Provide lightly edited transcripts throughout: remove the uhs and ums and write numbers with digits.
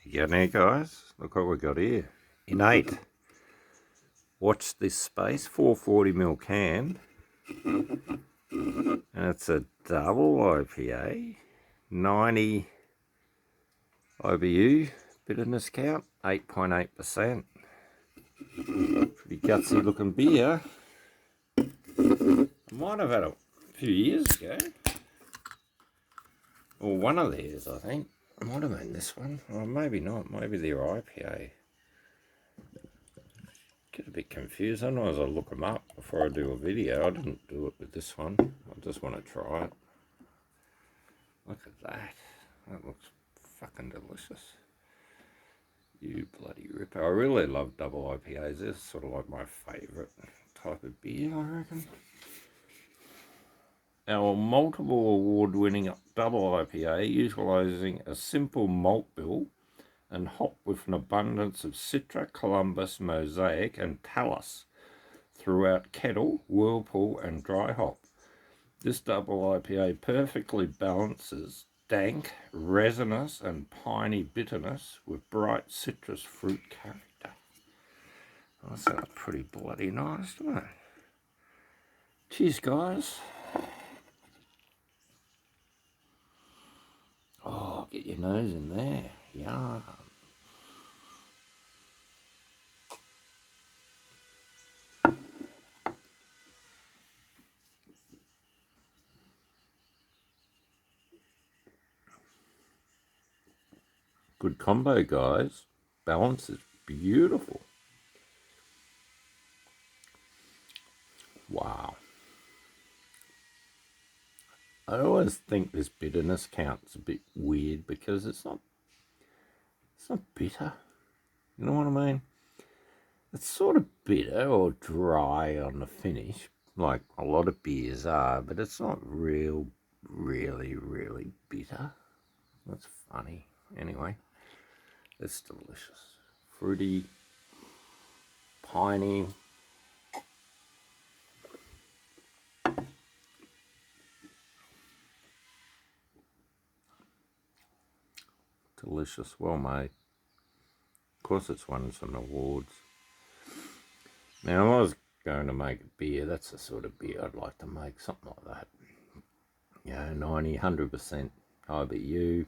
You there, guys? Look what we got here. Innate. Watch this space, 440ml can. And it's a double IPA. 90 IBU bitterness count, 8.8%. Pretty gutsy looking beer. I might have had it a few years ago. Or one of theirs, I think. It might have been this one. Or maybe not. Maybe their IPA. Get a bit confused. Otherwise I'll look them up before I do a video. I didn't do it with this one. I just want to try it. Look at that. That looks fucking delicious. You bloody ripper. I really love double IPAs. They're sort of like my favourite type of beer, I reckon. Our multiple award-winning double IPA, utilising a simple malt bill and hop with an abundance of Citra, Columbus, Mosaic and Talus throughout kettle, whirlpool and dry hop. This double IPA perfectly balances dank, resinous and piney bitterness with bright citrus fruit character. Oh, that sounds pretty bloody nice, doesn't it? Cheers, guys. Oh, get your nose in there. Yum. Good combo, guys. Balance is beautiful. Wow. I always think this bitterness count's a bit weird because it's not bitter. You know what I mean? It's sort of bitter or dry on the finish, like a lot of beers are, but it's not really bitter. That's funny. Anyway, it's delicious. Fruity, piney. Delicious, well made. Of course it's won some awards. Now, I was going to make a beer. That's the sort of beer I'd like to make, something like that. You know, 90, 100% IBU.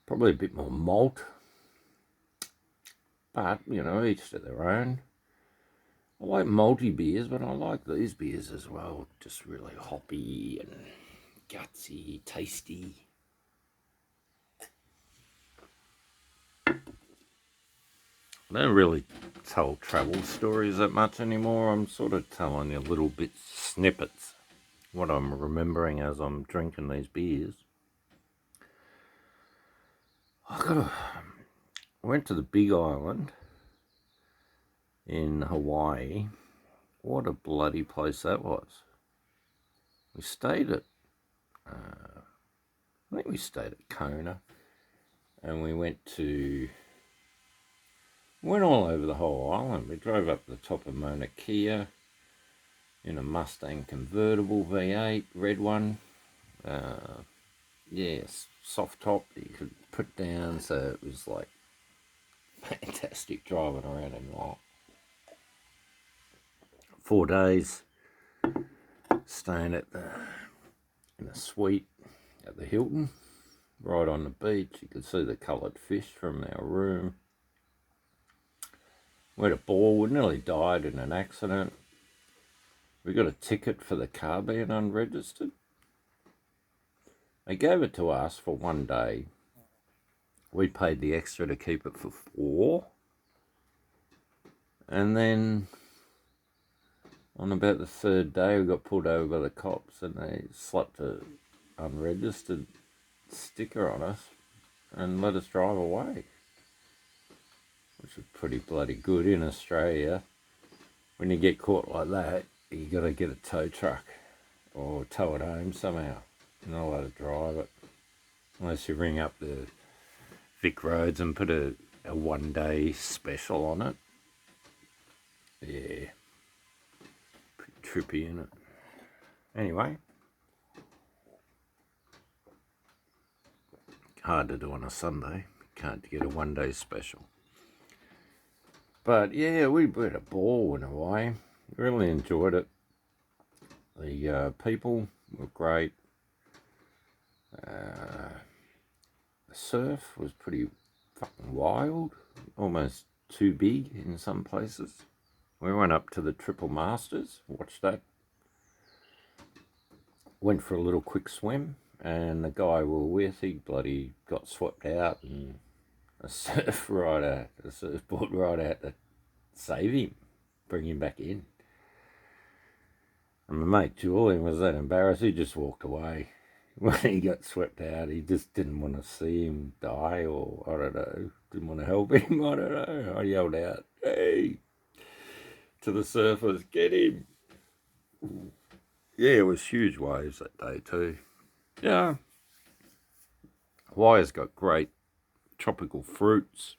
Probably a bit more malt. But, you know, each to their own. I like malty beers, but I like these beers as well. Just really hoppy and gutsy, tasty. I don't really tell travel stories that much anymore. I'm sort of telling you little bits, snippets, what I'm remembering as I'm drinking these beers. I went to the Big Island in Hawaii. What a bloody place that was. We stayed at, I think we stayed at Kona, and we went all over the whole island. We drove up to the top of Mauna Kea in a Mustang convertible V8, red one. Yes, soft top that you could put down, so it was like fantastic driving around in light. 4 days staying in a suite at the Hilton, right on the beach. You could see the coloured fish from our room. We had a ball. We nearly died in an accident. We got a ticket for the car being unregistered. They gave it to us for 1 day. We paid the extra to keep it for 4. And then on about the 3rd day, we got pulled over by the cops and they slapped a unregistered sticker on us and let us drive away, which was pretty bloody good. In Australia, when you get caught like that, you got to get a tow truck or tow it home somehow. You're not allowed to drive it unless you ring up the Vic Roads and put a 1 day special on it. Yeah, pretty trippy, isn't it? Anyway, hard to do on a Sunday can't get a one-day special. But yeah, we had a ball in a way. Really enjoyed it. The people were great. The surf was pretty fucking wild, almost too big in some places. We went up to the Triple Masters, watched that. Went for a little quick swim, and the guy we were with, he bloody got swept out, and a surfboard right out to save him, bring him back in. And my mate Julian was that embarrassed, he just walked away. When he got swept out, he just didn't want to see him die, or I don't know, didn't want to help him, I don't know. I yelled out, "Hey!" to the surfers, "Get him!" Yeah, it was huge waves that day too. Yeah. Hawaii's got great tropical fruits,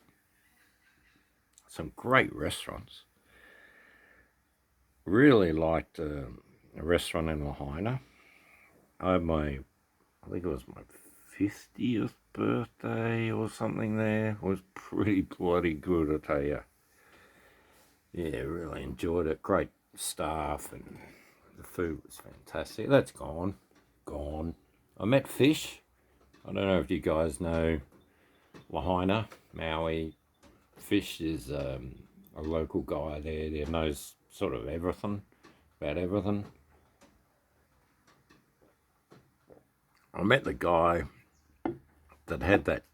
some great restaurants. Really liked a restaurant in Lahaina. I think it was my 50th birthday or something there. It was pretty bloody good, I tell you. Yeah, really enjoyed it. Great staff, and the food was fantastic. That's gone. I met Fish. I don't know if you guys know Lahaina, Maui. Fish is a local guy there. He knows sort of everything, about everything. I met the guy that had that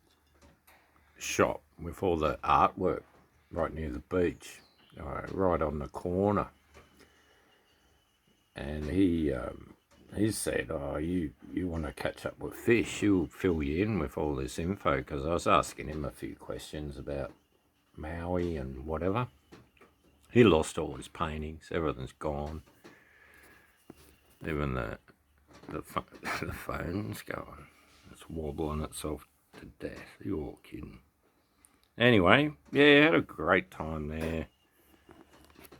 shop with all the artwork right near the beach, right on the corner. And he said, "Oh, you want to catch up with Fish? He'll fill you in with all this info." Because I was asking him a few questions about Maui and whatever. He lost all his paintings. Everything's gone. Even the phone's gone. It's wobbling itself to death. You're kidding. Anyway, yeah, had a great time there.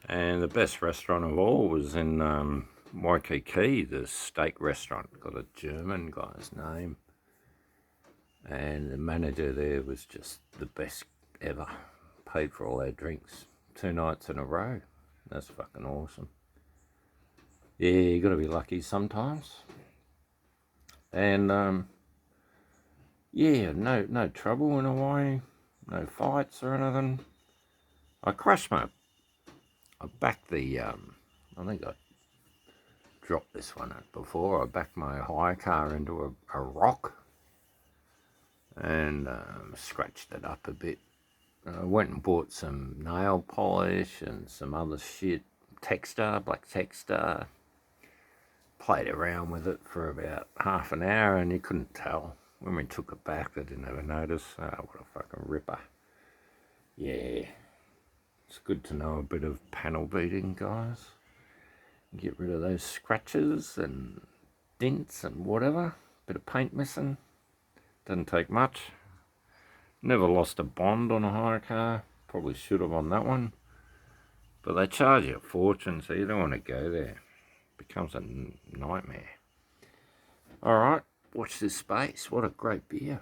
And the best restaurant of all was in Waikiki, the steak restaurant. Got a German guy's name. And the manager there was just the best ever. Paid for all our drinks 2 nights in a row. That's fucking awesome. Yeah, you gotta be lucky sometimes. And yeah, no trouble in Hawaii, no fights or anything. I backed the I think I dropped this one before. I backed my hire car into a rock and scratched it up a bit. I went and bought some nail polish and some other shit, black Textar. Played around with it for about half an hour, and you couldn't tell. When we took it back, they didn't ever notice. Oh, what a fucking ripper. Yeah. It's good to know a bit of panel beating, guys. Get rid of those scratches and dents and whatever. Bit of paint missing. Doesn't take much. Never lost a bond on a hire car. Probably should have on that one. But they charge you a fortune, so you don't want to go there. Becomes a nightmare. Alright, watch this space. What a great beer.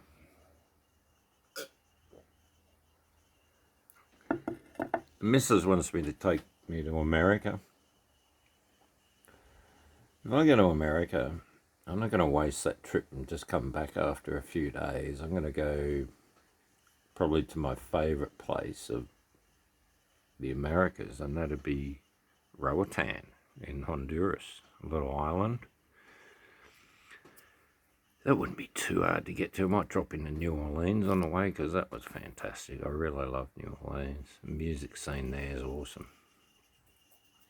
The missus wants me to take me to America. If I go to America, I'm not going to waste that trip and just come back after a few days. I'm going to go probably to my favourite place of the Americas, and that'd be Roatan in Honduras, a little island. That wouldn't be too hard to get to. I might drop into New Orleans on the way, because that was fantastic. I really love New Orleans. The music scene there is awesome.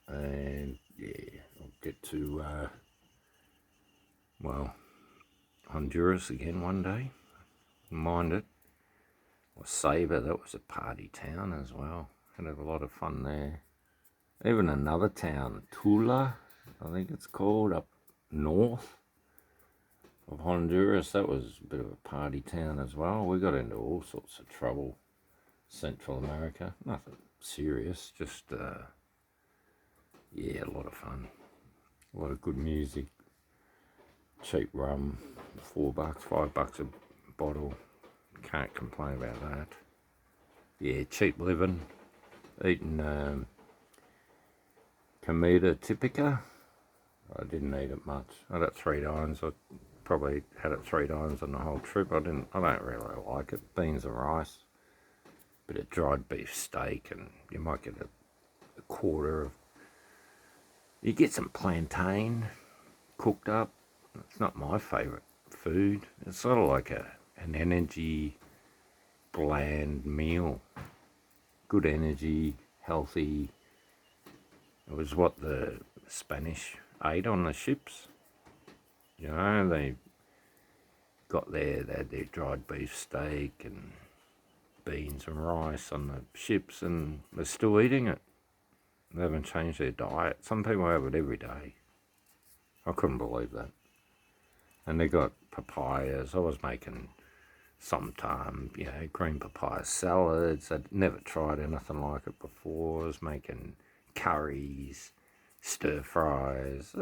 And yeah, I'll get to, Honduras again one day. Mind it. Or Sabre, that was a party town as well. Had a lot of fun there. Even another town, Tula, I think it's called, up north of Honduras. That was a bit of a party town as well. We got into all sorts of trouble. Central America, nothing serious, just yeah, a lot of fun, a lot of good music, cheap rum, $4, $5 a bottle, Can't complain about that. Yeah, cheap living. Eating comida typica. I didn't eat it much. I had it 3 times. I probably had it 3 times on the whole trip. I don't really like it. Beans and rice, bit of dried beef steak, and you might get a quarter of. You get some plantain cooked up. It's not my favourite food. It's sort of like an energy bland meal. Good energy, healthy. It was what the Spanish ate on the ships. You know, they got there, they had their dried beef steak and beans and rice on the ships, and they're still eating it. They haven't changed their diet. Some people have it every day. I couldn't believe that. And they got papayas. I was making sometime, green papaya salads. I'd never tried anything like it before. I was making curries, stir fries.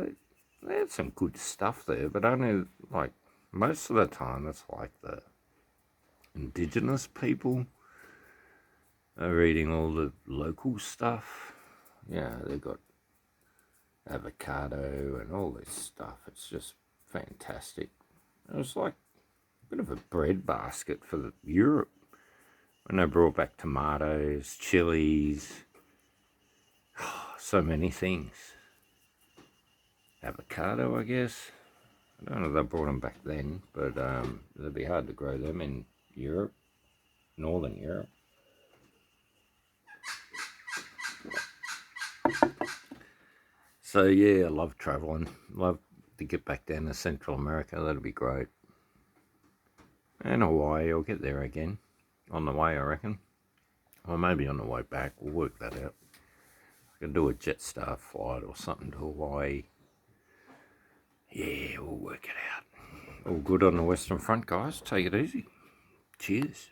They had some good stuff there, but only like most of the time it's like the indigenous people are eating all the local stuff. Yeah, they got avocado and all this stuff. It's just fantastic. It was like a bit of a bread basket for Europe when they brought back tomatoes, chilies, so many things. Avocado, I guess. I don't know if they brought them back then, but it'd be hard to grow them in Europe, Northern Europe. So yeah, I love travelling. Love to get back down to Central America. That'd be great. And Hawaii, I'll get there again on the way, I reckon. Or maybe on the way back. We'll work that out. I can do a Jetstar flight or something to Hawaii. Yeah, we'll work it out. All good on the Western Front, guys. Take it easy. Cheers.